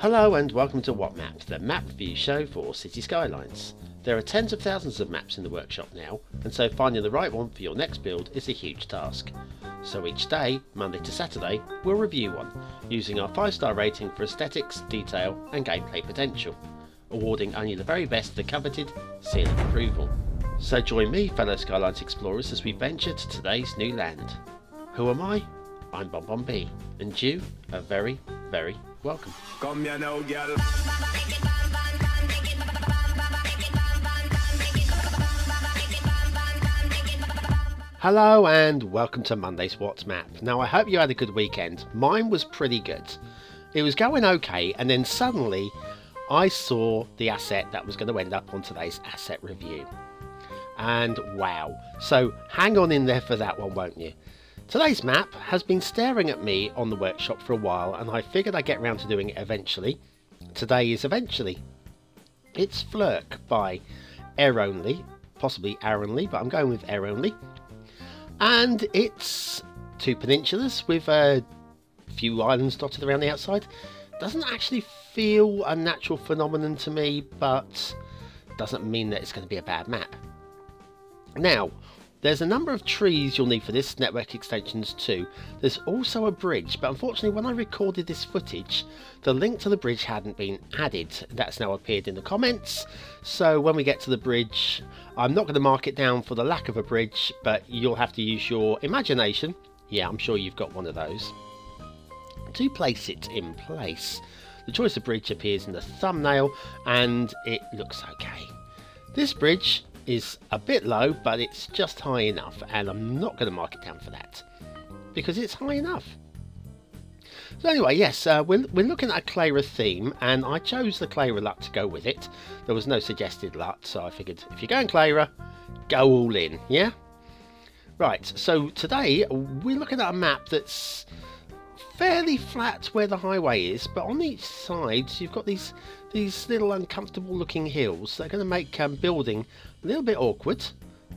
Hello and welcome to What Map, the map review show for Cities Skylines. There are tens of thousands of maps in the workshop now, and so finding the right one for your next build is a huge task. So each day, Monday to Saturday, we'll review one, using our 5-star rating for aesthetics, detail and gameplay potential, awarding only the very best the coveted seal of approval. So join me, fellow Skylines explorers, as we venture to today's new land. Who am I? I'm BonBonB, and you are very, very welcome. Come here now, girl. Hello and welcome to Monday's What Map. Now I hope you had a good weekend. Mine was pretty good. It was going okay, and then suddenly I saw the asset that was going to end up on today's asset review. And wow. So hang on in there for that one, won't you? Today's map has been staring at me on the workshop for a while, and I figured I'd get around to doing it eventually. Today is eventually. It's Flurke by Aironly, possibly Aironly, but I'm going with Aironly. And it's 2 peninsulas with a few islands dotted around the outside. Doesn't actually feel a natural phenomenon to me, but doesn't mean that it's going to be a bad map. Now, there's a number of trees you'll need for this, network extensions too. There's also a bridge, but unfortunately when I recorded this footage, the link to the bridge hadn't been added. That's now appeared in the comments, so when we get to the bridge, I'm not going to mark it down for the lack of a bridge, but you'll have to use your imagination, yeah, I'm sure you've got one of those, to place it in place. The choice of bridge appears in the thumbnail, and it looks okay. This bridge is a bit low, but it's just high enough, and I'm not going to mark it down for that because it's high enough. So anyway, yes, we're looking at a Clara theme, and I chose the Clara LUT to go with it. There was no suggested LUT, so I figured if you're going Clara, go all in, yeah? Right, so today we're looking at a map that's fairly flat where the highway is, but on each side you've got these little uncomfortable looking hills that are going to make building a little bit awkward.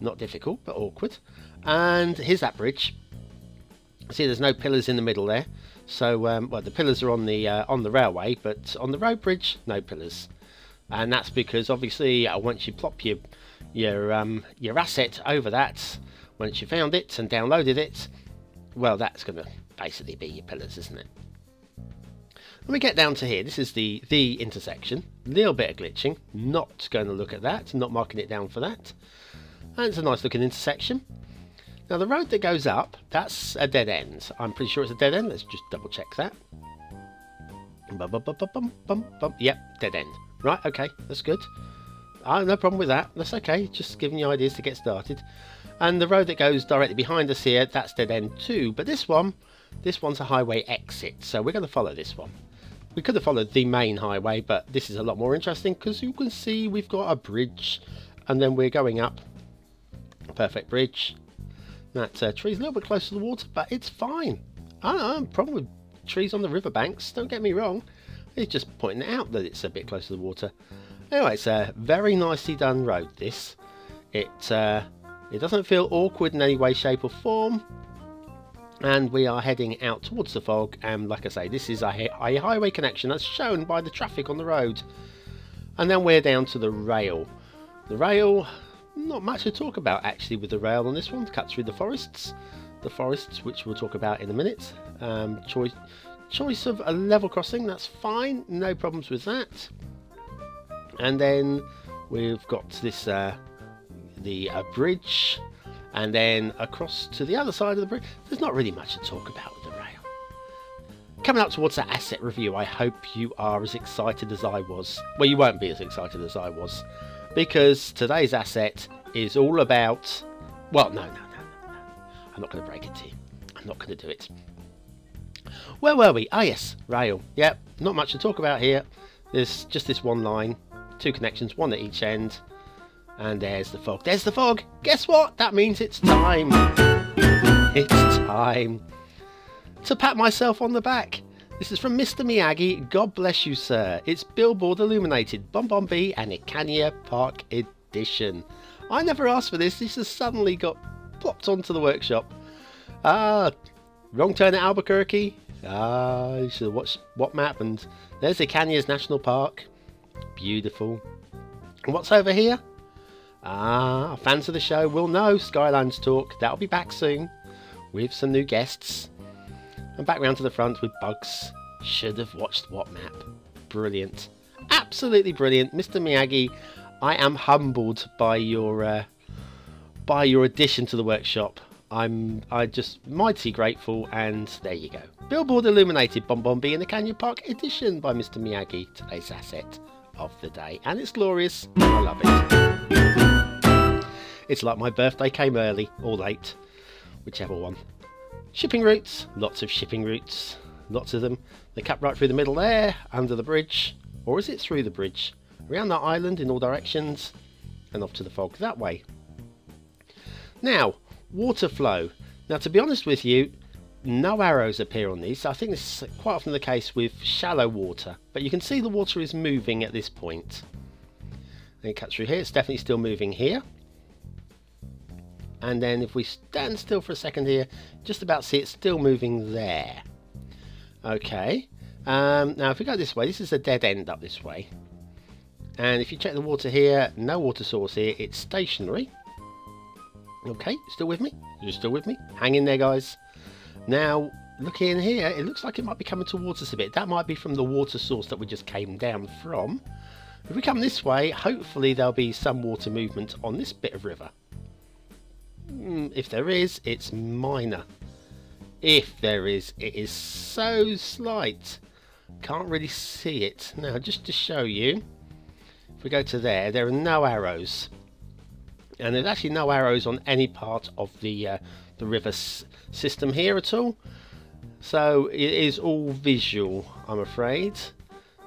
Not difficult, but awkward. And here's that bridge. See, there's no pillars in the middle there, so well, the pillars are on the railway, but on the road bridge, no pillars. And that's because obviously once you plop your asset over that, once you found it and downloaded it, well, that's going to basically be your pillars, isn't it? When we get down to here, this is the intersection. A little bit of glitching. Not going to look at that. Not marking it down for that. And it's a nice looking intersection. Now the road that goes up, that's a dead end. I'm pretty sure it's a dead end. Let's just double check that. Yep, dead end. Right, okay, that's good. No problem with that. That's okay. Just giving you ideas to get started. And the road that goes directly behind us here, that's dead end too. But this one's a highway exit, so we're going to follow this one. We could have followed the main highway, but this is a lot more interesting because you can see we've got a bridge, and then we're going up. Perfect bridge. That tree's a little bit close to the water, but it's fine. I don't have a problem with trees on the riverbanks, don't get me wrong. It's just pointing out that it's a bit close to the water. Anyway, it's a very nicely done road, this. It doesn't feel awkward in any way, shape or form. And we are heading out towards the fog, and like I say, this is a highway connection as shown by the traffic on the road. And then we're down to the rail. The rail, not much to talk about actually with the rail on this one. Cut through the forests, which we'll talk about in a minute. Choice of a level crossing, that's fine, no problems with that. And then we've got this the bridge, and then across to the other side of the bridge. There's not really much to talk about with the rail. Coming up towards that asset review, I hope you are as excited as I was. Well, you won't be as excited as I was, because today's asset is all about, well, no, I'm not going to break it to you. I'm not going to do it. Where were we? Ah yes, rail. Yep, not much to talk about here. There's just this one line, 2 connections, 1 at each end. And there's the fog. There's the fog! Guess what? That means it's time. It's time to pat myself on the back. This is from MrMiyagi. God bless you, sir. It's Billboard Illuminated, BonBonB and Ecania Park Edition. I never asked for this. This has suddenly got plopped onto the workshop. Wrong turn at Albuquerque. Ah, you should have watched What Map, and there's Ecania's National Park. Beautiful. And what's over here? Ah, fans of the show will know Skylines Talk. That'll be back soon with some new guests. And back round to the front with Bugs. Should have watched What Map. Brilliant. Absolutely brilliant. Mr. Miyagi, I am humbled by your addition to the workshop. I'm just mighty grateful, and there you go. Billboard Illuminated BonBonB in the Ecania Park edition by Mr. Miyagi. Today's asset of the day, and it's glorious. I love it. It's like my birthday came early or late, whichever one. Shipping routes, lots of shipping routes, lots of them. They cut right through the middle there, under the bridge, or is it through the bridge? Around that island in all directions, and off to the fog that way. Now, water flow. Now, to be honest with you, no arrows appear on these. I think this is quite often the case with shallow water, but you can see the water is moving at this point. And it cuts through here. It's definitely still moving here. And then if we stand still for a second here, just about see it still moving there. Okay. Now, if we go this way, this is a dead end up this way. And if you check the water here, no water source here. It's stationary. Okay, still with me? You're still with me? Hang in there, guys. Now, look in here. It looks like it might be coming towards us a bit. That might be from the water source that we just came down from. If we come this way, hopefully there'll be some water movement on this bit of river. If there is, it's minor. If there is, it is so slight. Can't really see it. Now, just to show you, if we go to there, there are no arrows. And there's actually no arrows on any part of the river system here at all. So it is all visual, I'm afraid.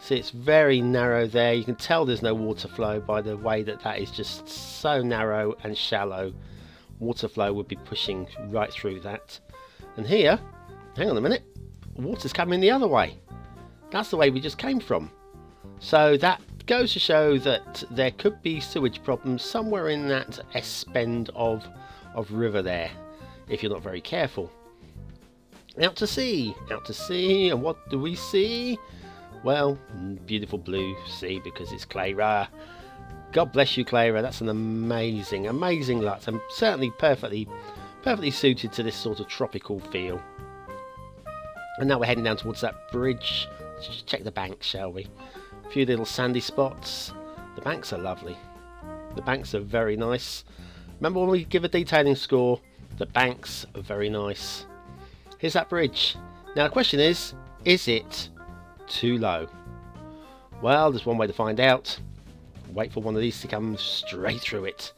See, it's very narrow there. You can tell there's no water flow by the way that that is just so narrow and shallow. Water flow would be pushing right through that. And here, hang on a minute, water's coming the other way. That's the way we just came from. So that goes to show that there could be sewage problems somewhere in that S-bend of river there, if you're not very careful. Out to sea, and what do we see? Well, beautiful blue sea because it's Clara. God bless you, Clara. That's an amazing, amazing LUT, and certainly perfectly suited to this sort of tropical feel. And now we're heading down towards that bridge. Let's just check the banks, shall we? A few little sandy spots. The banks are lovely. The banks are very nice. Remember when we give a detailing score? The banks are very nice. Here's that bridge. Now the question is it too low? Well, there's one way to find out. Wait for one of these to come straight through it.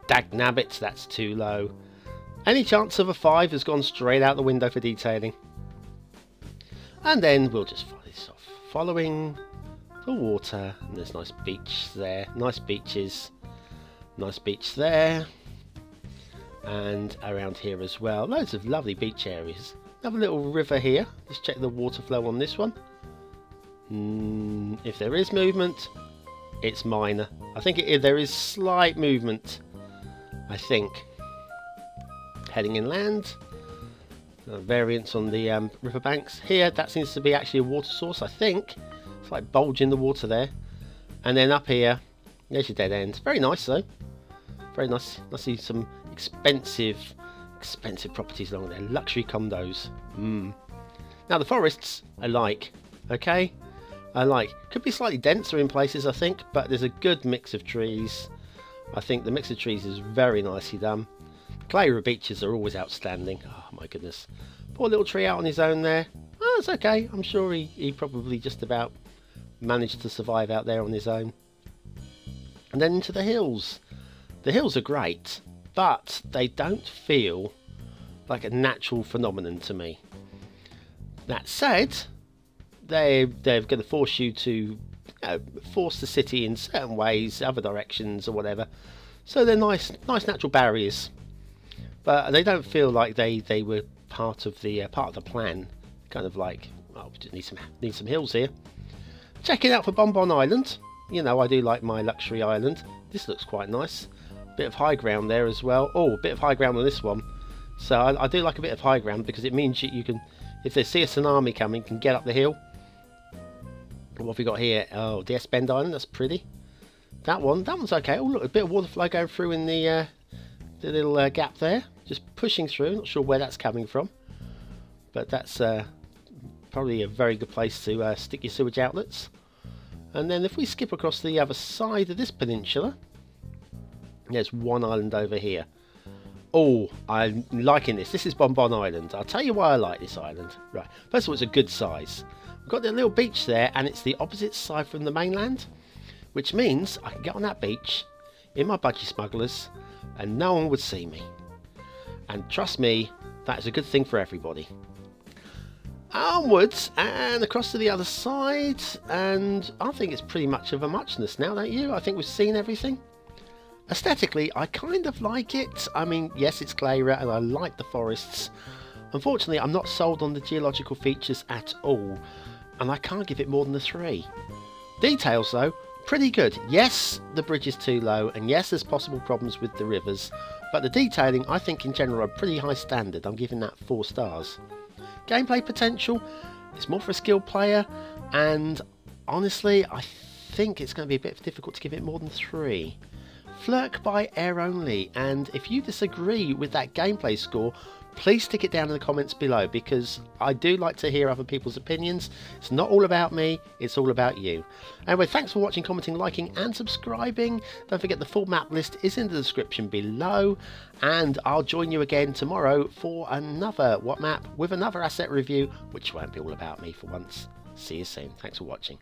Dagnabbit, that's too low. Any chance of a 5 has gone straight out the window for detailing. And then we'll just follow this off. Following the water, and there's nice beach there. Nice beaches. Nice beach there. And around here as well. Loads of lovely beach areas. Another little river here. Let's check the water flow on this one. If there is movement, it's minor. I think there is slight movement. I think. Heading inland. Variance on the riverbanks. Here, that seems to be actually a water source, I think. It's like bulging the water there. And then up here, there's your dead end. Very nice though. Very nice. I see some expensive properties along there. Luxury condos. Now the forests, I like. Okay? I like. Could be slightly denser in places, I think, but there's a good mix of trees. I think the mix of trees is very nicely done. Clara beaches are always outstanding. Oh my goodness. Poor little tree out on his own there. Oh, it's okay. I'm sure he probably just about managed to survive out there on his own. And then into the hills. The hills are great, but they don't feel like a natural phenomenon to me. That said, they're going to force you to force the city in certain ways, other directions or whatever. So they're nice natural barriers. But they don't feel like they were part of the plan. Kind of like, oh, we just need some hills here. Check it out for BonBon Island. You know, I do like my luxury island. This looks quite nice. Bit of high ground there as well. Oh, a bit of high ground on this one. So I do like a bit of high ground because it means you can if they see a tsunami coming, can get up the hill. What have we got here? Oh, the S-Bend Island, that's pretty. That one's okay. Oh look, a bit of water flow going through in the little gap there. Just pushing through, not sure where that's coming from. But that's probably a very good place to stick your sewage outlets. And then if we skip across the other side of this peninsula, there's one island over here. Oh, I'm liking this. This is BonBonB Island. I'll tell you why I like this island. Right, first of all, it's a good size. We've got the little beach there, and it's the opposite side from the mainland, which means I can get on that beach in my budgie smugglers, and no one would see me. And trust me, that is a good thing for everybody. Onwards and across to the other side, and I think it's pretty much of a muchness now, don't you? I think we've seen everything. Aesthetically, I kind of like it. I mean, yes, it's Clara, and I like the forests. Unfortunately, I'm not sold on the geological features at all, and I can't give it more than a 3. Details, though, pretty good. Yes, the bridge is too low, and yes, there's possible problems with the rivers, but the detailing, I think, in general, are pretty high standard. I'm giving that 4 stars. Gameplay potential, it's more for a skilled player, and honestly, I think it's going to be a bit difficult to give it more than 3. Flurke by Aironly, and if you disagree with that gameplay score, please stick it down in the comments below, because I do like to hear other people's opinions. It's not all about me, it's all about you. Anyway, thanks for watching, commenting, liking and subscribing. Don't forget the full map list is in the description below, and I'll join you again tomorrow for another What Map with another asset review, which won't be all about me for once. See you soon. Thanks for watching.